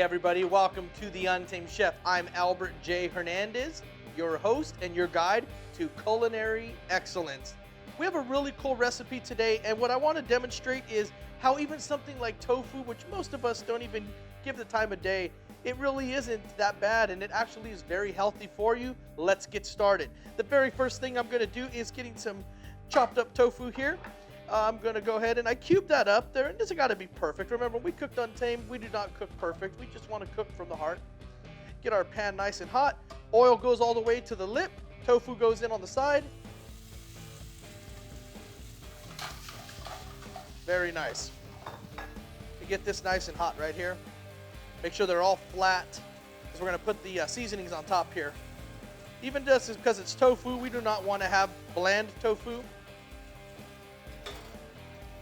everybody, welcome to the Untamed Chef. I'm Albert J. Hernandez, your host and your guide to culinary excellence. We have a really cool recipe today, and what I want to demonstrate is how even something like tofu, which most of us don't even give the time of day, it really isn't that bad, and it actually is very healthy for you. Let's get started. The very first thing I'm going to do is getting some chopped up tofu here. I'm going to go ahead and I cubed that up there. It doesn't got to be perfect. Remember, we cooked Untamed. We do not cook perfect. We just want to cook from the heart. Get our pan nice and hot. Oil goes all the way to the lip. Tofu goes in on the side. Very nice. You get this nice and hot right here. Make sure they're all flat because we're going to put the seasonings on top here. Even just because it's tofu, we do not want to have bland tofu.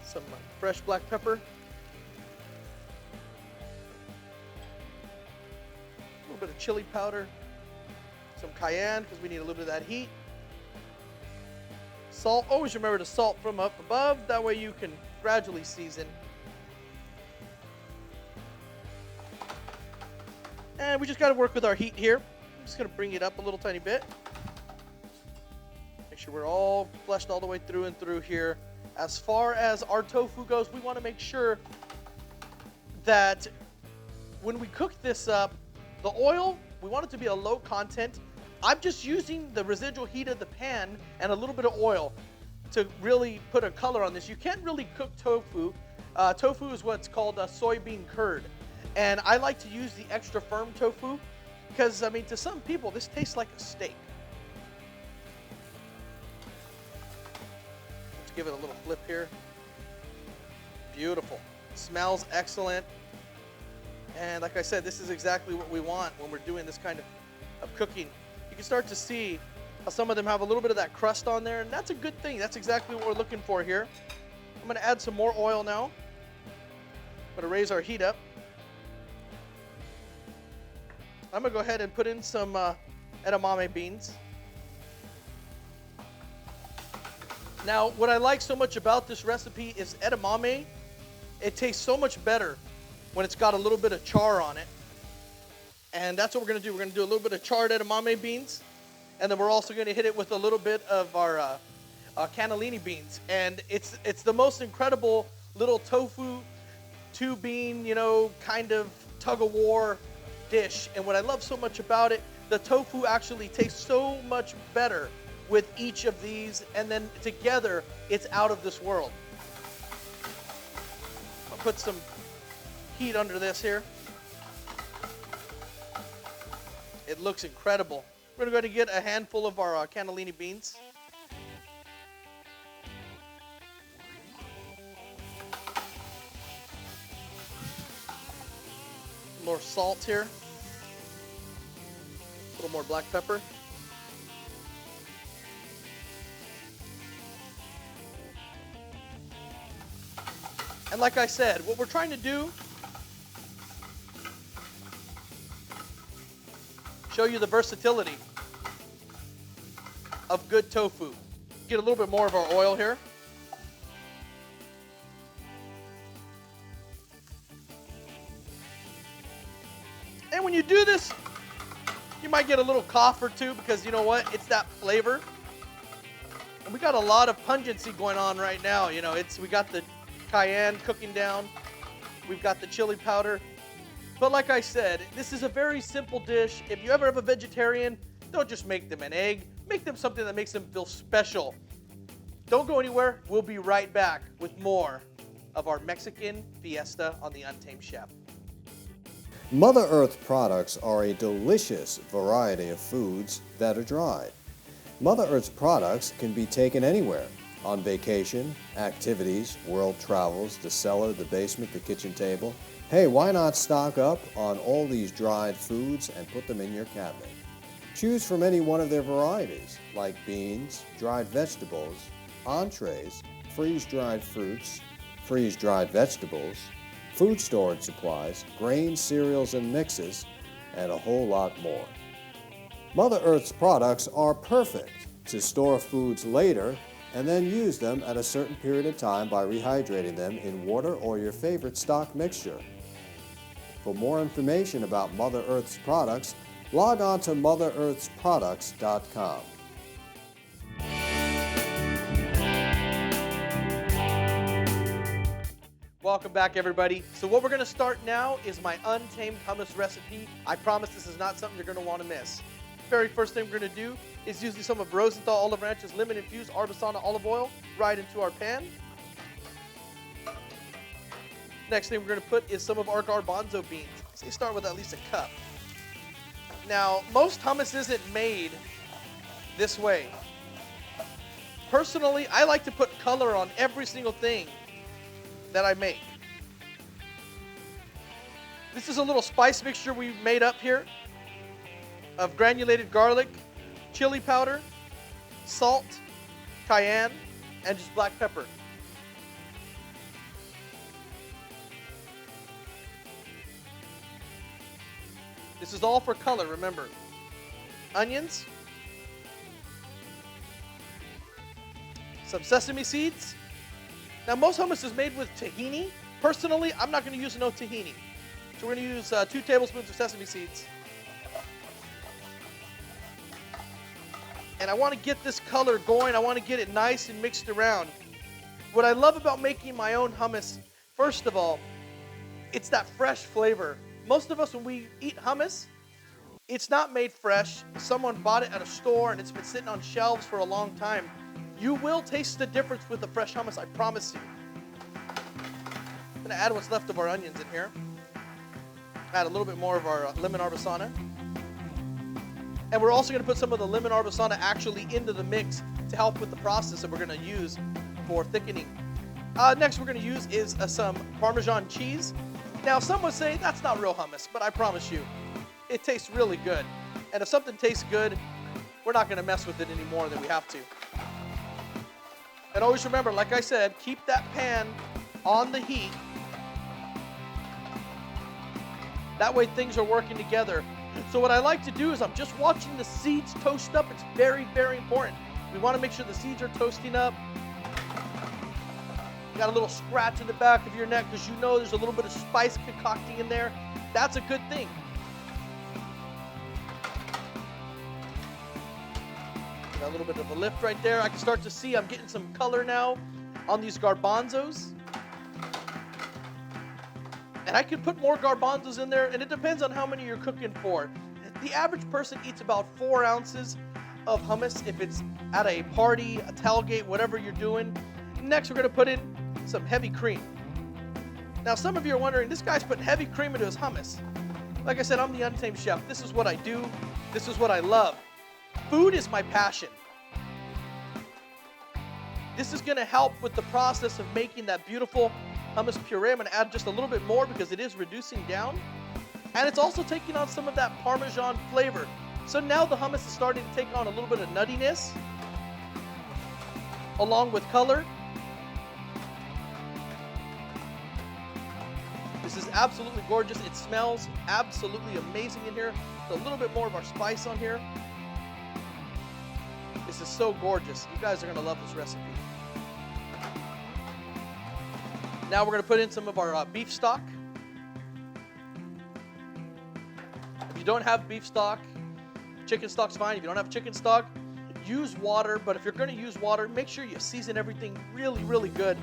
Some fresh black pepper. A little bit of chili powder. Some cayenne because we need a little bit of that heat. Salt. Always remember to salt from up above. That way you can gradually season. And we just got to work with our heat here. I'm just going to bring it up a little tiny bit. Make sure we're all fleshed all the way through and through here. As far as our tofu goes, we want to make sure that when we cook this up, the oil, we want it to be a low content. I'm just using the residual heat of the pan and a little bit of oil to really put a color on this. You can't really cook tofu. Tofu is what's called a soybean curd. And I like to use the extra firm tofu because, I mean, to some people, this tastes like a steak. Give it a little flip here. Beautiful. Smells excellent. And like I said, this is exactly what we want when we're doing this kind of cooking. You can start to see how some of them have a little bit of that crust on there, and that's a good thing. That's exactly what we're looking for here. I'm going to add some more oil now. I'm going to raise our heat up. I'm going to go ahead and put in some edamame beans. Now, what I like so much about this recipe is edamame. It tastes so much better when it's got a little bit of char on it. And that's what we're going to do. We're going to do a little bit of charred edamame beans. And then we're also going to hit it with a little bit of our cannellini beans. And it's the most incredible little tofu, two-bean, kind of tug-of-war dish. And what I love so much about it, the tofu actually tastes so much better with each of these, and then together, it's out of this world. I'll put some heat under this here. It looks incredible. We're going to get a handful of our cannellini beans. More salt here. A little more black pepper. And like I said, what we're trying to do, show you the versatility of good tofu. Get a little bit more of our oil here. And when you do this, you might get a little cough or two because you know what? It's that flavor. And we got a lot of pungency going on right now. We got the cayenne cooking down. We've got the chili powder. But like I said, this is a very simple dish. If you ever have a vegetarian, don't just make them an egg. Make them something that makes them feel special. Don't go anywhere. We'll be right back with more of our Mexican fiesta on the Untamed Chef. Mother Earth products are a delicious variety of foods that are dried. Mother Earth's products can be taken anywhere. On vacation, activities, world travels, the cellar, the basement, the kitchen table. Hey, why not stock up on all these dried foods and put them in your cabinet? Choose from any one of their varieties, like beans, dried vegetables, entrees, freeze-dried fruits, freeze-dried vegetables, food storage supplies, grains, cereals, and mixes, and a whole lot more. Mother Earth's products are perfect to store foods later and then use them at a certain period of time by rehydrating them in water or your favorite stock mixture. For more information about Mother Earth's products, log on to motherearthsproducts.com. Welcome back, everybody. So what we're going to start now is my untamed hummus recipe. I promise this is not something you're going to want to miss. Very first thing we're going to do is use some of Rosenthal Olive Ranch's lemon-infused Arbasana olive oil right into our pan. Next thing we're going to put is some of our garbanzo beans. So you start with at least a cup. Now, most hummus isn't made this way. Personally, I like to put color on every single thing that I make. This is a little spice mixture we made up here of granulated garlic, chili powder, salt, cayenne, and just black pepper. This is all for color, remember. Onions, some sesame seeds. Now, most hummus is made with tahini. Personally, I'm not going to use no tahini. So we're going to use 2 tablespoons of sesame seeds. And I want to get this color going. I want to get it nice and mixed around. What I love about making my own hummus, first of all, it's that fresh flavor. Most of us, when we eat hummus, it's not made fresh. Someone bought it at a store and it's been sitting on shelves for a long time. You will taste the difference with the fresh hummus, I promise you. I'm going to add what's left of our onions in here. Add a little bit more of our lemon arbasana. And we're also going to put some of the lemon arbasana actually into the mix to help with the process that we're going to use for thickening. Next we're going to use is some Parmesan cheese. Now, some would say that's not real hummus, but I promise you, it tastes really good. And if something tastes good, we're not going to mess with it any more than we have to. And always remember, like I said, keep that pan on the heat. That way things are working together. So what I like to do is I'm just watching the seeds toast up. It's very, very important. We want to make sure the seeds are toasting up. You got a little scratch in the back of your neck because you know there's a little bit of spice concocting in there. That's a good thing. Got a little bit of a lift right there. I can start to see I'm getting some color now on these garbanzos. And I could put more garbanzos in there, and it depends on how many you're cooking for. The average person eats about 4 ounces of hummus if it's at a party, a tailgate, whatever you're doing. Next, we're going to put in some heavy cream. Now, some of you are wondering, this guy's putting heavy cream into his hummus. Like I said, I'm the Untamed Chef. This is what I do. This is what I love. Food is my passion. This is going to help with the process of making that beautiful hummus puree. I'm going to add just a little bit more because it is reducing down. And it's also taking on some of that Parmesan flavor. So now the hummus is starting to take on a little bit of nuttiness along with color. This is absolutely gorgeous. It smells absolutely amazing in here. There's a little bit more of our spice on here. This is so gorgeous. You guys are going to love this recipe. Now we're going to put in some of our beef stock. If you don't have beef stock, chicken stock's fine. If you don't have chicken stock, use water. But if you're going to use water, make sure you season everything really, really good.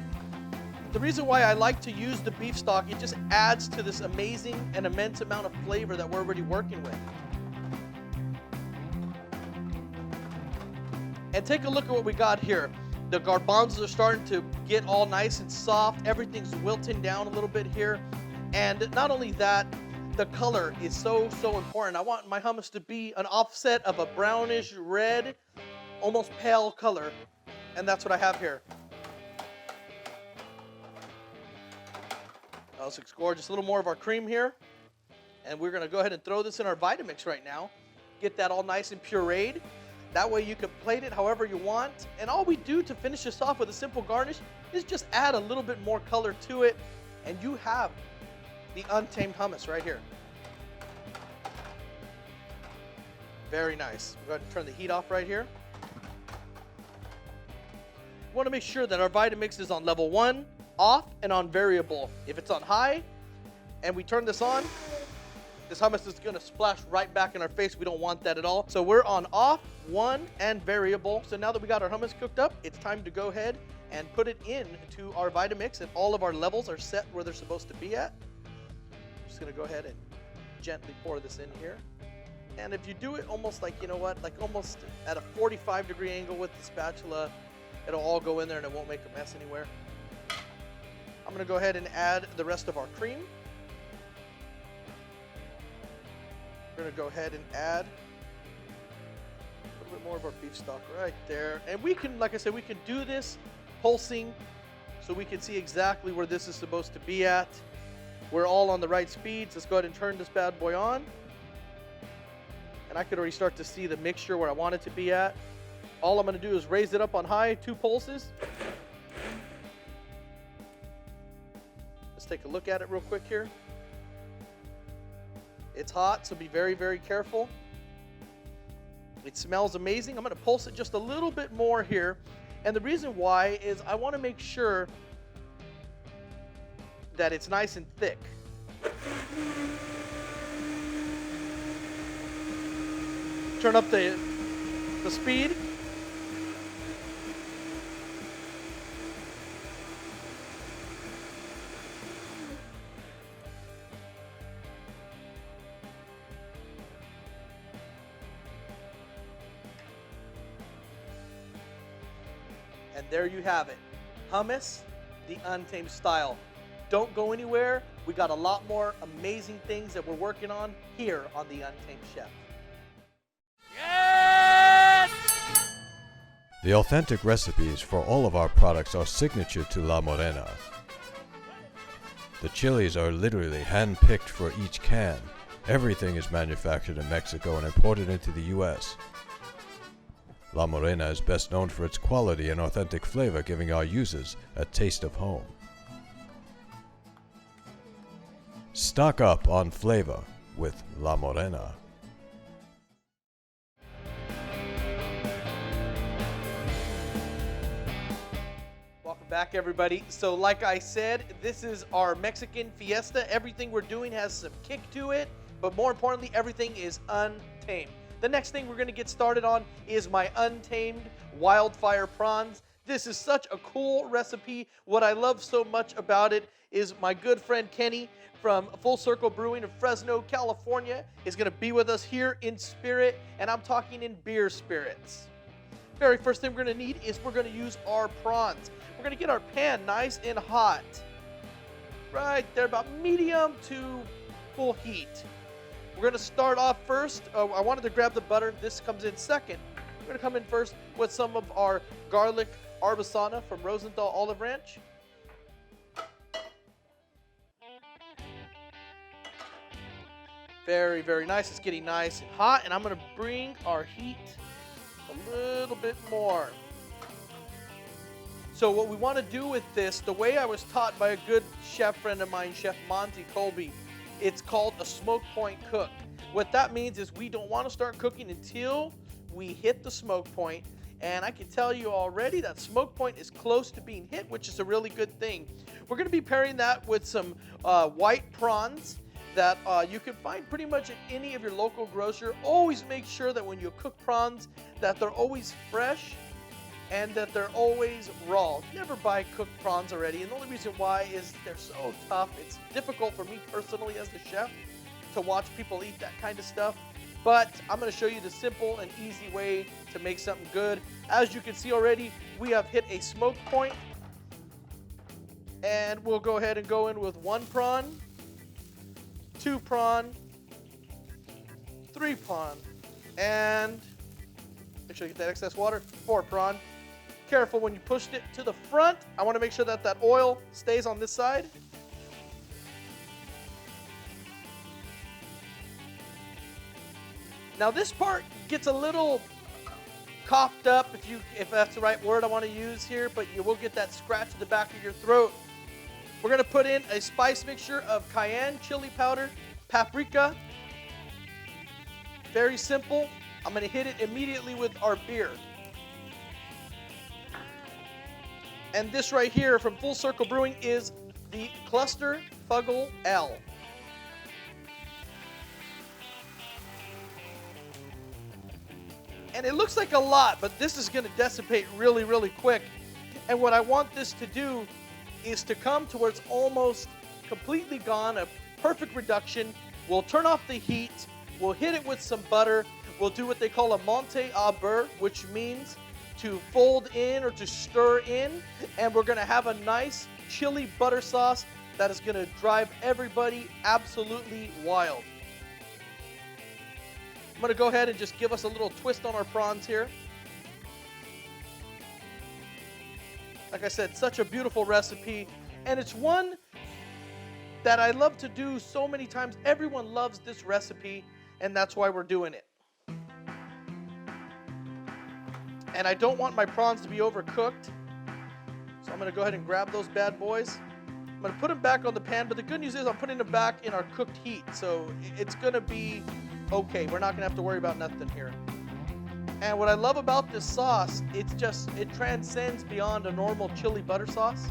The reason why I like to use the beef stock, it just adds to this amazing and immense amount of flavor that we're already working with. And take a look at what we got here. The garbanzos are starting to get all nice and soft. Everything's wilting down a little bit here. And not only that, the color is so, so important. I want my hummus to be an offset of a brownish red, almost pale color. And that's what I have here. Oh, this looks gorgeous. A little more of our cream here. And we're going to go ahead and throw this in our Vitamix right now. Get that all nice and pureed. That way you can plate it however you want. And all we do to finish this off with a simple garnish is just add a little bit more color to it. And you have the Untamed hummus right here. Very nice. We'll go ahead and turn the heat off right here. We want to make sure that our Vitamix is on level 1, off, and on variable. If it's on high, and we turn this on, this hummus is gonna splash right back in our face. We don't want that at all. So we're on off, 1, and variable. So now that we got our hummus cooked up, it's time to go ahead and put it into our Vitamix, and all of our levels are set where they're supposed to be at. I'm just gonna go ahead and gently pour this in here. And if you do it almost like, you know what, like almost at a 45-degree angle with the spatula, it'll all go in there and it won't make a mess anywhere. I'm gonna go ahead and add the rest of our cream. We're gonna go ahead and add a little bit more of our beef stock right there. And we can, like I said, we can do this pulsing so we can see exactly where this is supposed to be at. We're all on the right speeds. Let's go ahead and turn this bad boy on. And I could already start to see the mixture where I want it to be at. All I'm gonna do is raise it up on high, 2 pulses. Let's take a look at it real quick here. It's hot, so be very, very careful. It smells amazing. I'm gonna pulse it just a little bit more here. And the reason why is I wanna make sure that it's nice and thick. Turn up the speed. And there you have it. Hummus, the Untamed style. Don't go anywhere. We got a lot more amazing things that we're working on here on the Untamed Chef. The authentic recipes for all of our products are signature to La Morena. The chilies are literally hand-picked for each can. Everything is manufactured in Mexico and imported into the US. La Morena is best known for its quality and authentic flavor, giving our users a taste of home. Stock up on flavor with La Morena. Welcome back, everybody. So like I said, this is our Mexican fiesta. Everything we're doing has some kick to it, but more importantly, everything is untamed. The next thing we're gonna get started on is my untamed wildfire prawns. This is such a cool recipe. What I love so much about it is my good friend Kenny from Full Circle Brewing of Fresno, California is gonna be with us here in spirit, and I'm talking in beer spirits. Very first thing we're gonna need is we're gonna use our prawns. We're gonna get our pan nice and hot. Right there, about medium to full heat. We're gonna start off first. I wanted to grab the butter. This comes in second. We're gonna come in first with some of our garlic arbusana from Rosenthal Olive Ranch. Very, very nice. It's getting nice and hot, and I'm gonna bring our heat a little bit more. So what we want to do with this, the way I was taught by a good chef friend of mine, Chef Monty Colby, it's called a smoke point cook. What that means is we don't want to start cooking until we hit the smoke point. And I can tell you already that smoke point is close to being hit, which is a really good thing. We're going to be pairing that with some white prawns that you can find pretty much at any of your local grocer. Always make sure that when you cook prawns that they're always fresh and that they're always raw. Never buy cooked prawns already, and the only reason why is they're so tough. It's difficult for me personally as the chef to watch people eat that kind of stuff, but I'm gonna show you the simple and easy way to make something good. As you can see already, we have hit a smoke point, and we'll go ahead and go in with 1 prawn, 2 prawn, 3 prawn, and make sure you get that excess water, 4 prawn. Careful when you pushed it to the front. I want to make sure that that oil stays on this side. Now this part gets a little coughed up, if that's the right word I want to use here, but you will get that scratch at the back of your throat. We're going to put in a spice mixture of cayenne chili powder, paprika. Very simple. I'm going to hit it immediately with our beer. And this right here from Full Circle Brewing is the Cluster Fuggle L. And it looks like a lot, but this is gonna dissipate really, really quick. And what I want this to do is to come to where it's almost completely gone, a perfect reduction. We'll turn off the heat, we'll hit it with some butter, we'll do what they call a monte au beurre, which means to fold in or to stir in, and we're gonna have a nice chili butter sauce that is gonna drive everybody absolutely wild. I'm gonna go ahead and just give us a little twist on our prawns here. Like I said, such a beautiful recipe, and it's one that I love to do so many times. Everyone loves this recipe, and that's why we're doing it. And I don't want my prawns to be overcooked, so I'm gonna go ahead and grab those bad boys. I'm gonna put them back on the pan, but the good news is I'm putting them back in our cooked heat, so it's gonna be okay. We're not gonna have to worry about nothing here. And what I love about this sauce, it transcends beyond a normal chili butter sauce.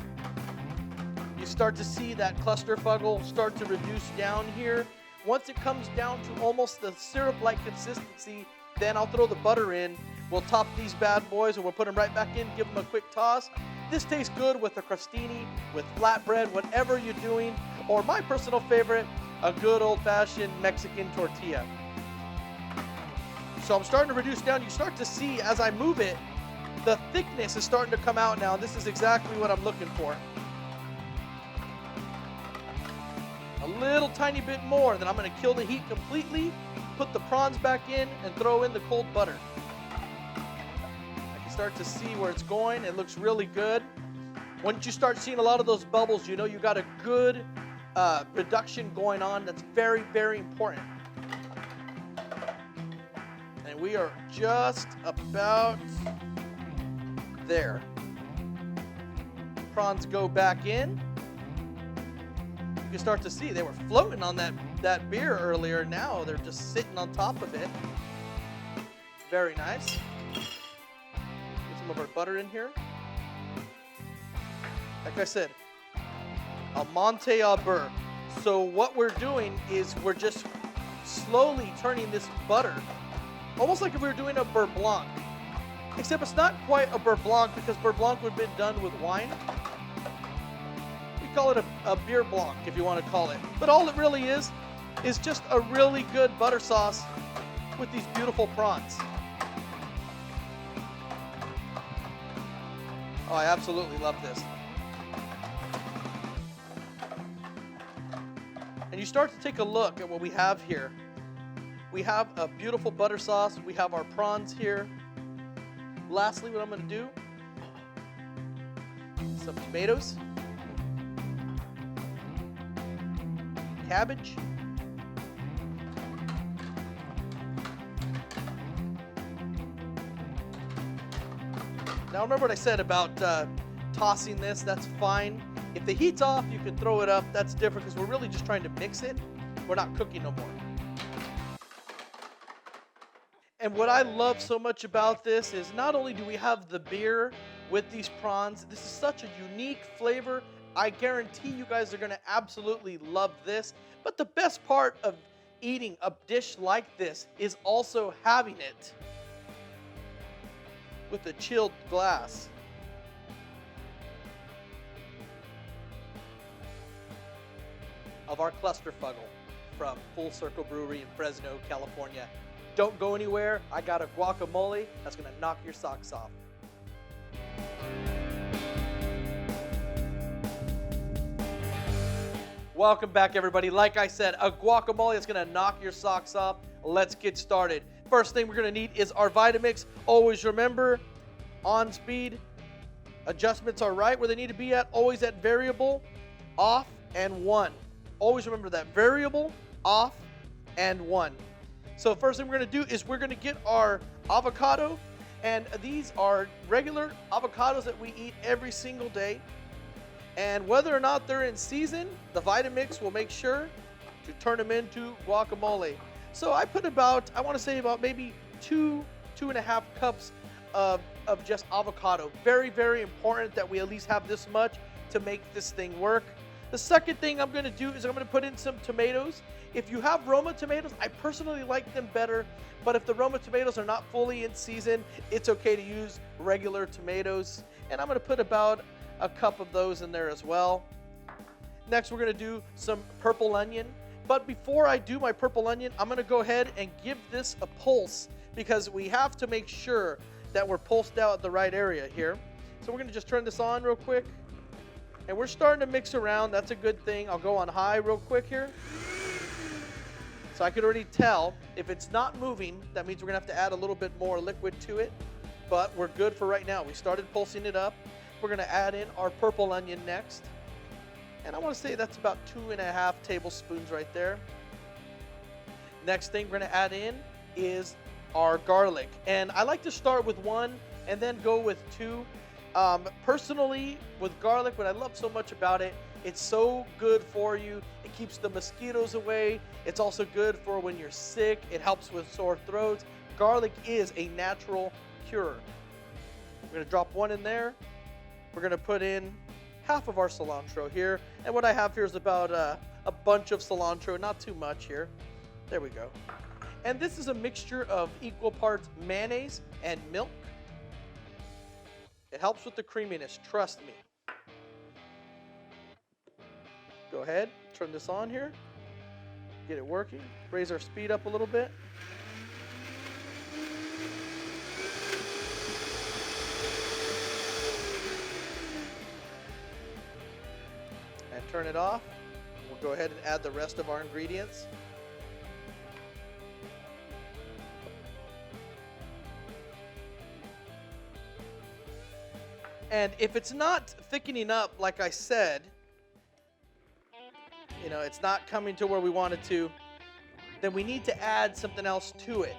You start to see that clusterfugle start to reduce down here. Once it comes down to almost the syrup-like consistency, then I'll throw the butter in. We'll top these bad boys and we'll put them right back in, give them a quick toss. This tastes good with a crostini, with flatbread, whatever you're doing, or my personal favorite, a good old-fashioned Mexican tortilla. So I'm starting to reduce down. You start to see as I move it, the thickness is starting to come out now. This is exactly what I'm looking for. A little tiny bit more, then I'm gonna kill the heat completely, put the prawns back in, and throw in the cold butter. I can start to see where it's going. It looks really good. Once you start seeing a lot of those bubbles, you know you got a good reduction going on. That's very, very important. And we are just about there. Prawns go back in. You can start to see they were floating on that beer earlier. Now they're just sitting on top of it. Very nice. Get some of our butter in here. Like I said, a monte au beurre. So what we're doing is we're just slowly turning this butter, almost like if we were doing a beurre blanc. Except it's not quite a beurre blanc because beurre blanc would have been done with wine. Call it a beer blanc if you want to call it, but all it really is just a really good butter sauce with these beautiful prawns. Oh, I absolutely love this. And you start to take a look at what we have here. We have a beautiful butter sauce. We have our prawns here. Lastly, what I'm going to do, some tomatoes, cabbage, now remember what I said about tossing this. That's fine. If the heat's off, you can throw it up. That's different because we're really just trying to mix it. We're not cooking no more. And what I love so much about this is not only do we have the beer with these prawns, this is such a unique flavor. I guarantee you guys are going to absolutely love this. But the best part of eating a dish like this is also having it with a chilled glass. Of our clusterfugle from Full Circle Brewery in Fresno, California. Don't go anywhere. I got a guacamole that's going to knock your socks off. Welcome back, everybody. Like I said, a guacamole is going to knock your socks off. Let's get started. First thing we're going to need is our Vitamix. Always remember, on speed, adjustments are right where they need to be at. Always at variable, off, and 1. Always remember that. Variable, off, and 1. So first thing we're going to do is we're going to get our avocado. And these are regular avocados that we eat every single day. And whether or not they're in season, the Vitamix will make sure to turn them into guacamole. So I put about, I want to say about maybe 2.5 cups of just avocado. Very, very important that we at least have this much to make this thing work. The second thing I'm going to do is I'm going to put in some tomatoes. If you have Roma tomatoes, I personally like them better, but if the Roma tomatoes are not fully in season, it's okay to use regular tomatoes. And I'm going to put about a cup of those in there as well. Next, we're going to do some purple onion. But before I do my purple onion, I'm going to go ahead and give this a pulse because we have to make sure that we're pulsed out at the right area here. So we're going to just turn this on real quick. And we're starting to mix around. That's a good thing. I'll go on high real quick here. So I could already tell if it's not moving, that means we're going to have to add a little bit more liquid to it. But we're good for right now. We started pulsing it up. We're going to add in our purple onion next. And I want to say that's about 2.5 tablespoons right there. Next thing we're going to add in is our garlic. And I like to start with 1 and then go with 2. Personally, with garlic, what I love so much about it, it's so good for you. It keeps the mosquitoes away. It's also good for when you're sick. It helps with sore throats. Garlic is a natural cure. We're going to drop 1 in there. We're going to put in half of our cilantro here. And what I have here is about a bunch of cilantro, not too much here. There we go. And this is a mixture of equal parts mayonnaise and milk. It helps with the creaminess, trust me. Go ahead, turn this on here. Get it working. Raise our speed up a little bit. And turn it off. We'll go ahead and add the rest of our ingredients. And if it's not thickening up, like I said, it's not coming to where we want it to, then we need to add something else to it.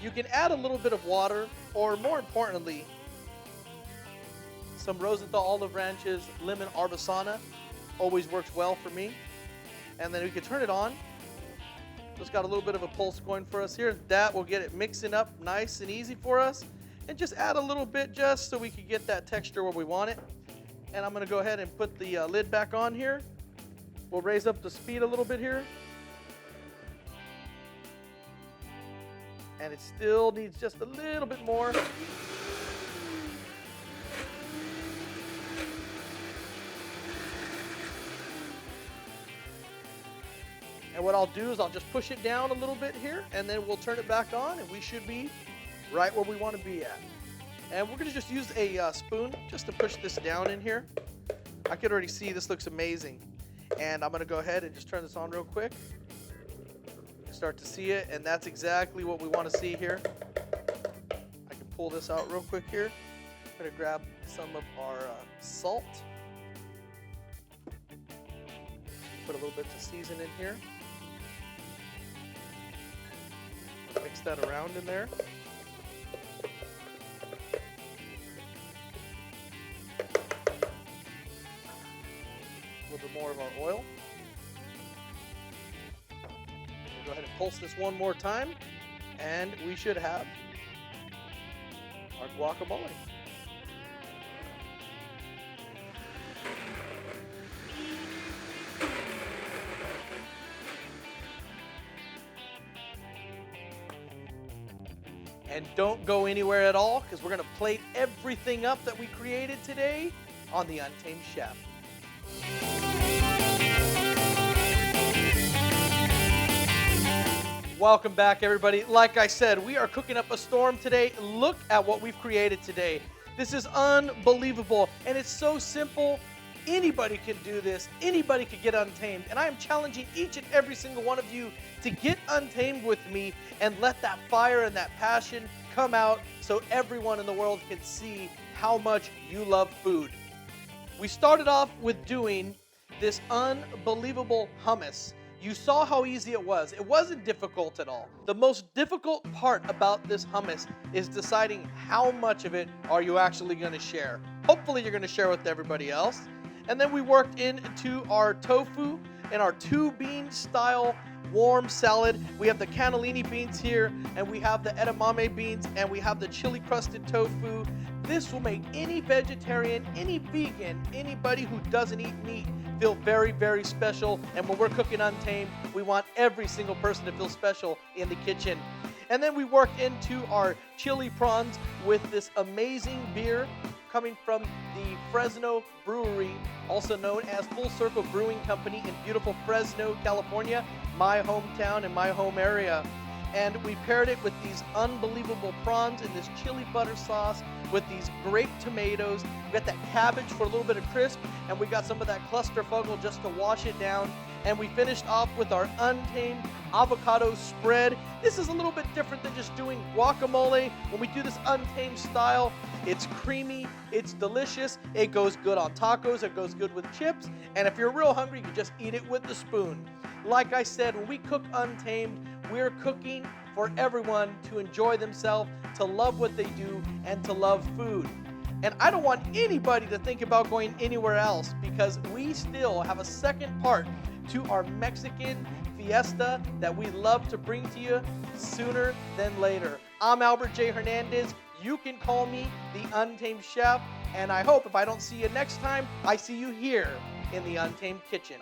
You can add a little bit of water, or more importantly, some Rosenthal olive branches, lemon arbusana, always works well for me. And then we can turn it on. Just got a little bit of a pulse going for us here. That will get it mixing up nice and easy for us. And just add a little bit just so we can get that texture where we want it. And I'm going to go ahead and put the lid back on here. We'll raise up the speed a little bit here. And it still needs just a little bit more. And what I'll do is I'll just push it down a little bit here, and then we'll turn it back on, and we should be right where we want to be at. And we're going to just use a spoon just to push this down in here. I can already see this looks amazing. And I'm going to go ahead and just turn this on real quick. Start to see it, and that's exactly what we want to see here. I can pull this out real quick here. I'm going to grab some of our salt. Put a little bit to season in here. Mix that around in there. A little bit more of our oil. We'll go ahead and pulse this one more time, and we should have our guacamole. And don't go anywhere at all, because we're going to plate everything up that we created today on the Untamed Chef. Welcome back, everybody. Like I said, we are cooking up a storm today. Look at what we've created today. This is unbelievable, and it's so simple. Anybody can do this. Anybody can get untamed. And I am challenging each and every single one of you to get untamed with me and let that fire and that passion come out so everyone in the world can see how much you love food. We started off with doing this unbelievable hummus. You saw how easy it was. It wasn't difficult at all. The most difficult part about this hummus is deciding how much of it are you actually going to share. Hopefully you're going to share with everybody else. And then we worked into our tofu and our 2-bean style warm salad. We have the cannellini beans here, and we have the edamame beans, and we have the chili crusted tofu. This will make any vegetarian, any vegan, anybody who doesn't eat meat feel very, very special. And when we're cooking Untamed, we want every single person to feel special in the kitchen. And then we work into our chili prawns with this amazing beer coming from the Fresno Brewery, also known as Full Circle Brewing Company in beautiful Fresno, California, my hometown and my home area. And we paired it with these unbelievable prawns in this chili butter sauce with these grape tomatoes. We got that cabbage for a little bit of crisp, and we got some of that clusterfugle just to wash it down. And we finished off with our Untamed avocado spread. This is a little bit different than just doing guacamole. When we do this Untamed style, it's creamy, it's delicious, it goes good on tacos, it goes good with chips, and if you're real hungry, you can just eat it with the spoon. Like I said, when we cook Untamed, we're cooking for everyone to enjoy themselves, to love what they do, and to love food. And I don't want anybody to think about going anywhere else, because we still have a second part to our Mexican fiesta that we love to bring to you sooner than later. I'm Albert J. Hernandez. You can call me the Untamed Chef, and I hope if I don't see you next time, I see you here in the Untamed Kitchen.